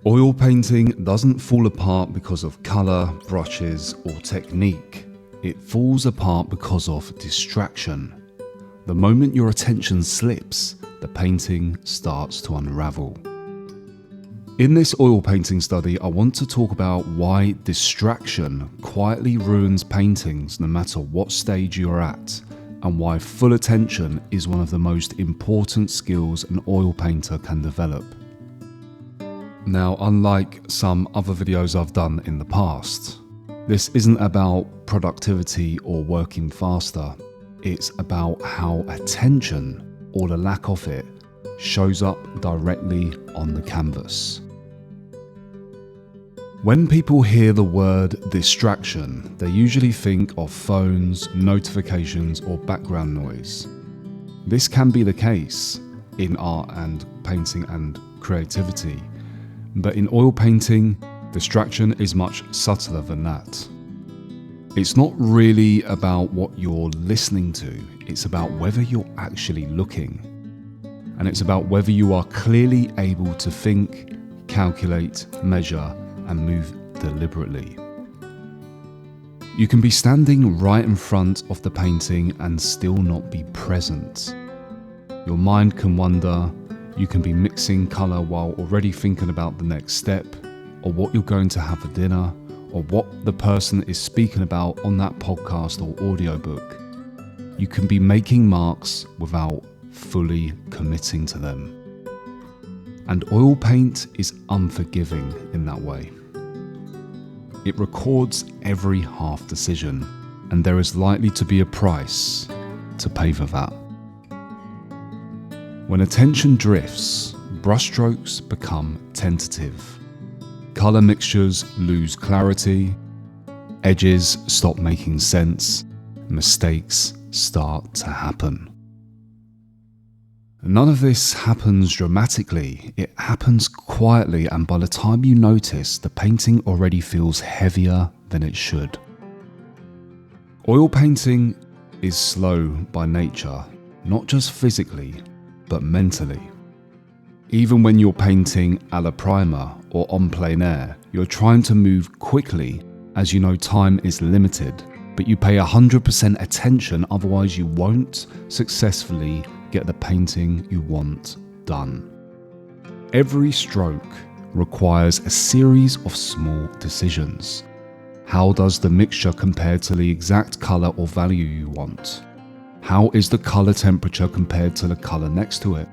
Oil painting doesn't fall apart because of colour, brushes or technique. It falls apart because of distraction. The moment your attention slips, the painting starts to unravel. In this oil painting study, I want to talk about why distraction quietly ruins paintings no matter what stage you're at, and why full attention is one of the most important skills an oil painter can develop. Now, unlike some other videos I've done in the past, this isn't about productivity or working faster. It's about how attention, or the lack of it, shows up directly on the canvas. When people hear the word distraction, they usually think of phones, notifications, or background noise. This can be the case in art and painting and creativity, but in oil painting, distraction is much subtler than that. It's not really about what you're listening to, it's about whether you're actually looking. And it's about whether you are clearly able to think, calculate, measure, and move deliberately. You can be standing right in front of the painting and still not be present. Your mind can wander. You can be mixing colour while already thinking about the next step, or what you're going to have for dinner, or what the person is speaking about on that podcast or audiobook. You can be making marks without fully committing to them. And oil paint is unforgiving in that way. It records every half decision, and there is likely to be a price to pay for that. When attention drifts, brushstrokes become tentative. Colour mixtures lose clarity, edges stop making sense, mistakes start to happen. None of this happens dramatically, it happens quietly, and by the time you notice, the painting already feels heavier than it should. Oil painting is slow by nature, not just physically, but mentally. Even when you're painting a la primer or en plein air, you're trying to move quickly as you know time is limited, but you pay 100% attention, otherwise you won't successfully get the painting you want done. Every stroke requires a series of small decisions. How does the mixture compare to the exact colour or value you want? How is the colour temperature compared to the colour next to it?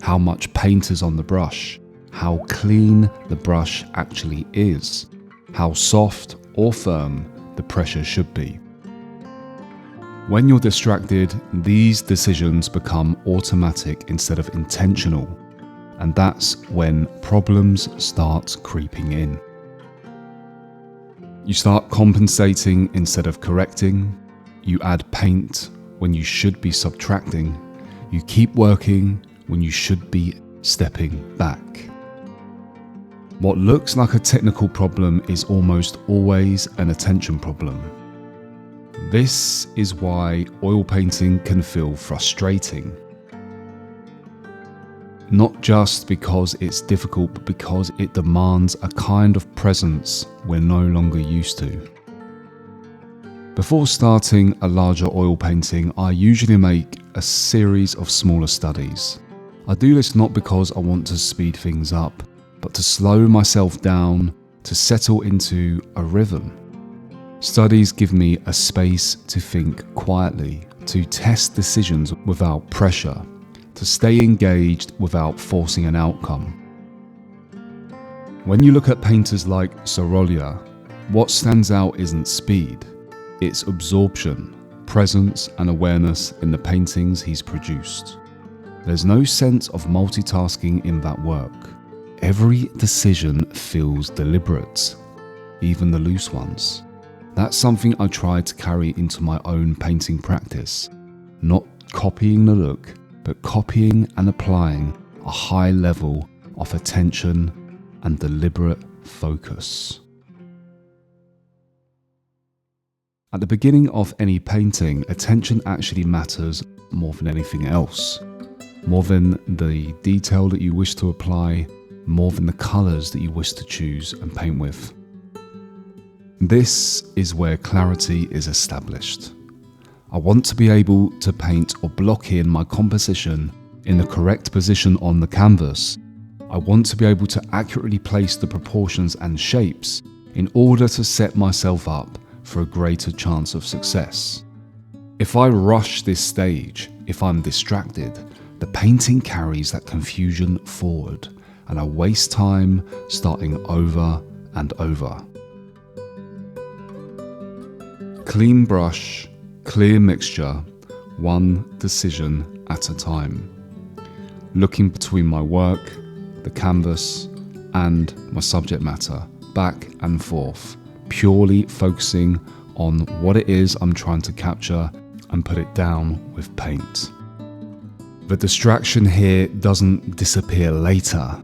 How much paint is on the brush? How clean the brush actually is? How soft or firm the pressure should be? When you're distracted, these decisions become automatic instead of intentional, and that's when problems start creeping in. You start compensating instead of correcting. You add paint when you should be subtracting. You keep working when you should be stepping back. What looks like a technical problem is almost always an attention problem. This is why oil painting can feel frustrating. Not just because it's difficult, but because it demands a kind of presence we're no longer used to. Before starting a larger oil painting, I usually make a series of smaller studies. I do this not because I want to speed things up, but to slow myself down, to settle into a rhythm. Studies give me a space to think quietly, to test decisions without pressure, to stay engaged without forcing an outcome. When you look at painters like Sorolla, what stands out isn't speed, it's absorption, presence and awareness in the paintings he's produced. There's no sense of multitasking in that work. Every decision feels deliberate, even the loose ones. That's something I try to carry into my own painting practice. Not copying the look, but copying and applying a high level of attention and deliberate focus. At the beginning of any painting, attention actually matters more than anything else. More than the detail that you wish to apply, more than the colours that you wish to choose and paint with. This is where clarity is established. I want to be able to paint or block in my composition in the correct position on the canvas. I want to be able to accurately place the proportions and shapes in order to set myself up for a greater chance of success. If I rush this stage, if I'm distracted, the painting carries that confusion forward, and I waste time starting over and over. Clean brush, clear mixture, one decision at a time. Looking between my work, the canvas, and my subject matter, back and forth, purely focusing on what it is I'm trying to capture and put it down with paint. The distraction here doesn't disappear later,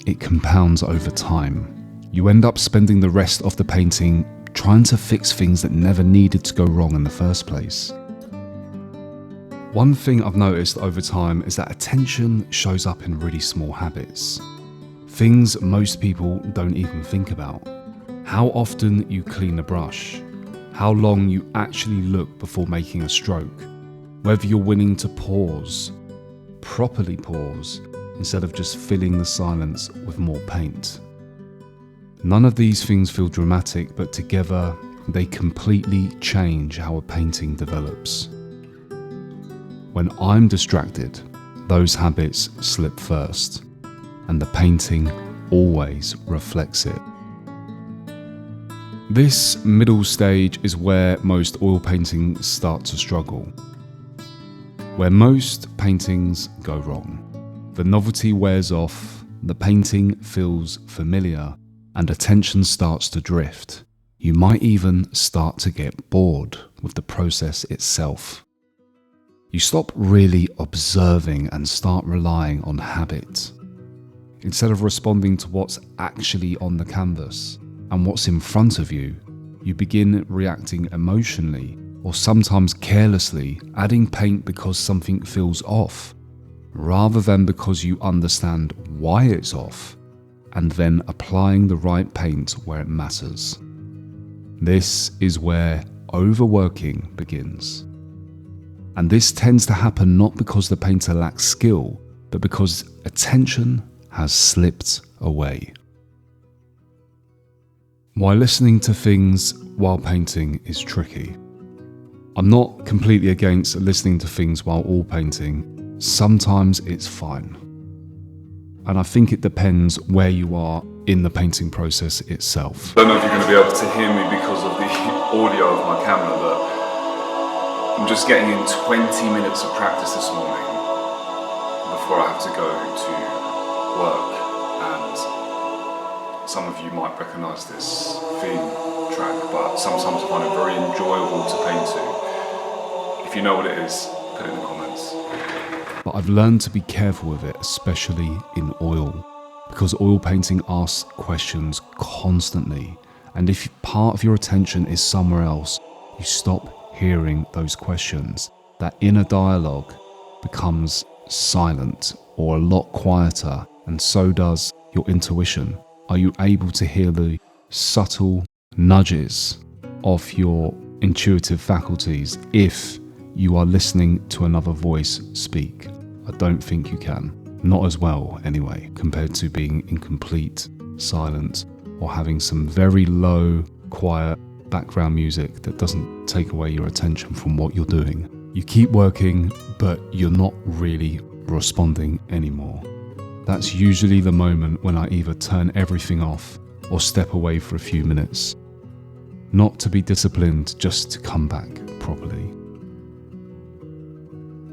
it compounds over time. You end up spending the rest of the painting trying to fix things that never needed to go wrong in the first place. One thing I've noticed over time is that attention shows up in really small habits. Things most people don't even think about. How often you clean a brush, how long you actually look before making a stroke, whether you're willing to pause, properly pause, instead of just filling the silence with more paint. None of these things feel dramatic, but together they completely change how a painting develops. When I'm distracted, those habits slip first, and the painting always reflects it. This middle stage is where most oil paintings start to struggle, where most paintings go wrong. The novelty wears off, the painting feels familiar, and attention starts to drift. You might even start to get bored with the process itself. You stop really observing and start relying on habit. Instead of responding to what's actually on the canvas and what's in front of you, you begin reacting emotionally or sometimes carelessly, adding paint because something feels off, rather than because you understand why it's off, and then applying the right paint where it matters. This is where overworking begins. And this tends to happen not because the painter lacks skill, but because attention has slipped away. Why listening to things while painting is tricky. I'm not completely against listening to things while oil painting. Sometimes it's fine. And I think it depends where you are in the painting process itself. I don't know if you're going to be able to hear me because of the audio of my camera, but I'm just getting in 20 minutes of practice this morning before I have to go to work. And some of you might recognise this theme track, but sometimes I find it very enjoyable to paint to. If you know what it is, put it in the comments. But I've learned to be careful with it, especially in oil, because oil painting asks questions constantly, and if part of your attention is somewhere else, you stop hearing those questions. That inner dialogue becomes silent or a lot quieter, and so does your intuition. Are you able to hear the subtle nudges of your intuitive faculties if you are listening to another voice speak? I don't think you can. Not as well, anyway, compared to being in complete silence or having some very low, quiet background music that doesn't take away your attention from what you're doing. You keep working, but you're not really responding anymore. That's usually the moment when I either turn everything off or step away for a few minutes. Not to be disciplined, just to come back properly.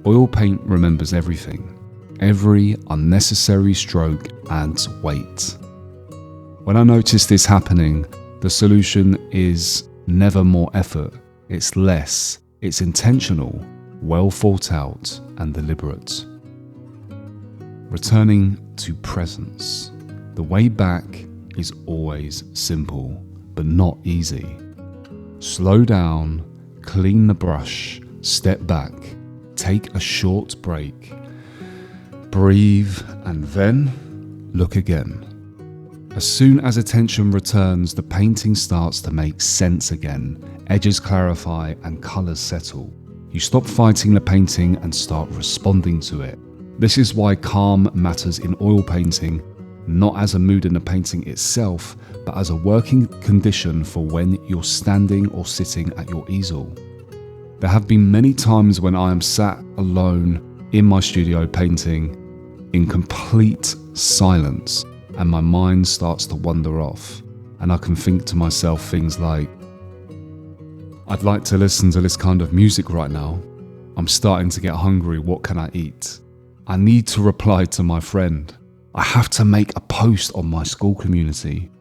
Oil paint remembers everything. Every unnecessary stroke adds weight. When I notice this happening, the solution is never more effort. It's less. It's intentional, well thought out, and deliberate. Returning to presence. The way back is always simple, but not easy. Slow down, clean the brush, step back, take a short break, breathe, and then look again. As soon as attention returns, the painting starts to make sense again, edges clarify and colours settle. You stop fighting the painting and start responding to it. This is why calm matters in oil painting, not as a mood in the painting itself, but as a working condition for when you're standing or sitting at your easel. There have been many times when I am sat alone in my studio painting in complete silence, and my mind starts to wander off, and I can think to myself things like, I'd like to listen to this kind of music right now. I'm starting to get hungry. What can I eat? I need to reply to my friend. I have to make a post on my school community.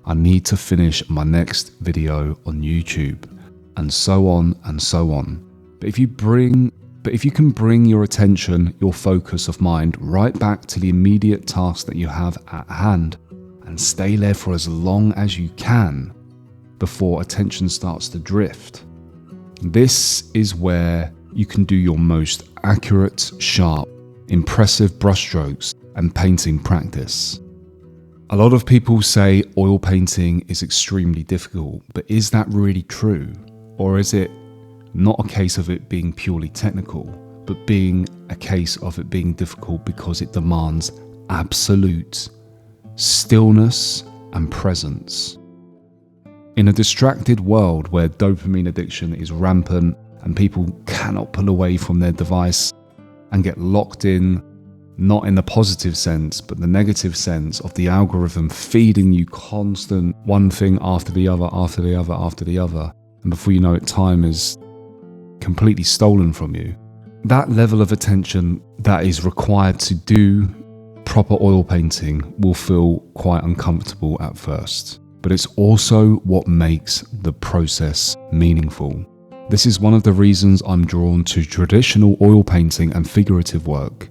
I need to finish my next video on YouTube, and so on and so on. But if you can bring your attention, your focus of mind right back to the immediate task that you have at hand and stay there for as long as you can before attention starts to drift, this is where you can do your most accurate, sharp, impressive brushstrokes and painting practice. A lot of people say oil painting is extremely difficult, but is that really true? Or is it not a case of it being purely technical, but being a case of it being difficult because it demands absolute stillness and presence? In a distracted world where dopamine addiction is rampant and people cannot pull away from their device and get locked in, not in the positive sense, but the negative sense of the algorithm feeding you constant one thing after the other, after the other, after the other, and before you know it, time is completely stolen from you. That level of attention that is required to do proper oil painting will feel quite uncomfortable at first, but it's also what makes the process meaningful. This is one of the reasons I'm drawn to traditional oil painting and figurative work.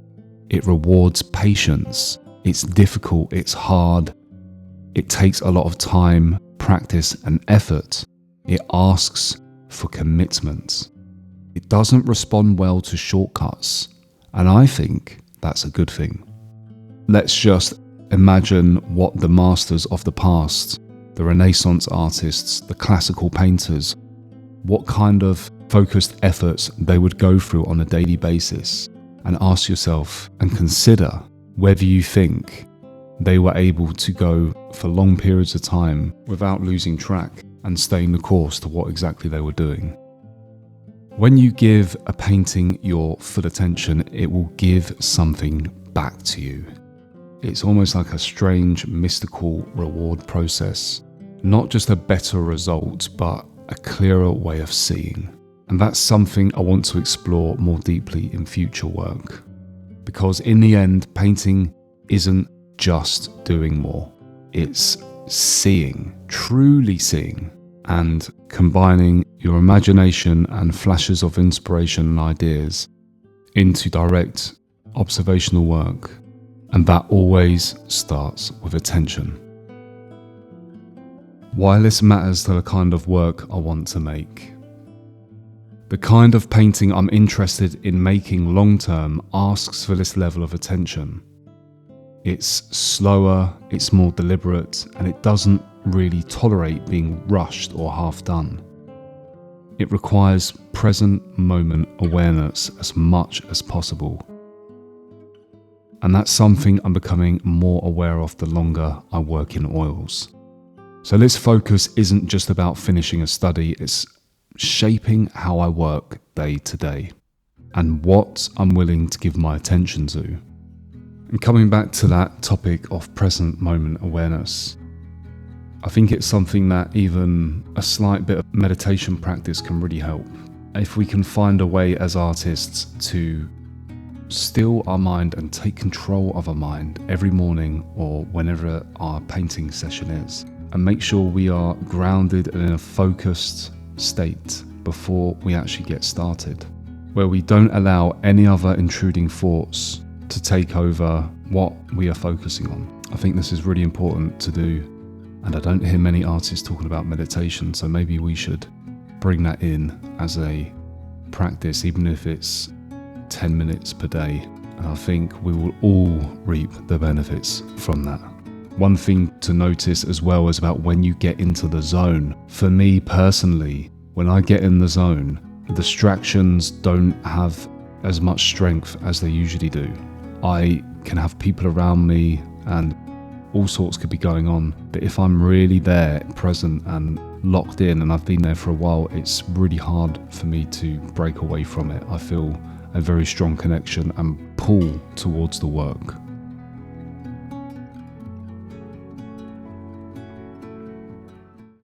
It rewards patience. It's difficult, it's hard. It takes a lot of time, practice, and effort. It asks for commitment. It doesn't respond well to shortcuts, and I think that's a good thing. Let's just imagine what the masters of the past, the Renaissance artists, the classical painters, what kind of focused efforts they would go through on a daily basis, and ask yourself and consider whether you think they were able to go for long periods of time without losing track and staying the course to what exactly they were doing. When you give a painting your full attention, it will give something back to you. It's almost like a strange, mystical reward process. Not just a better result, but a clearer way of seeing. And that's something I want to explore more deeply in future work. Because in the end, painting isn't just doing more. It's seeing, truly seeing, and combining your imagination and flashes of inspiration and ideas into direct observational work. And that always starts with attention. Why this matters to the kind of work I want to make. The kind of painting I'm interested in making long term asks for this level of attention. It's slower, it's more deliberate, and it doesn't really tolerate being rushed or half done. It requires present moment awareness as much as possible. And that's something I'm becoming more aware of the longer I work in oils. So this focus isn't just about finishing a study, it's shaping how I work day to day and what I'm willing to give my attention to. And coming back to that topic of present moment awareness, I think it's something that even a slight bit of meditation practice can really help. If we can find a way as artists to still our mind and take control of our mind every morning or whenever our painting session is, and make sure we are grounded and in a focused state before we actually get started, where we don't allow any other intruding thoughts to take over what we are focusing on. I think this is really important to do, and I don't hear many artists talking about meditation, so maybe we should bring that in as a practice, even if it's 10 minutes per day, and I think we will all reap the benefits from that. One thing to notice as well is about when you get into the zone. For me personally, when I get in the zone, distractions don't have as much strength as they usually do. I can have people around me and all sorts could be going on, but if I'm really there, present and locked in, and I've been there for a while, it's really hard for me to break away from it. I feel a very strong connection and pull towards the work.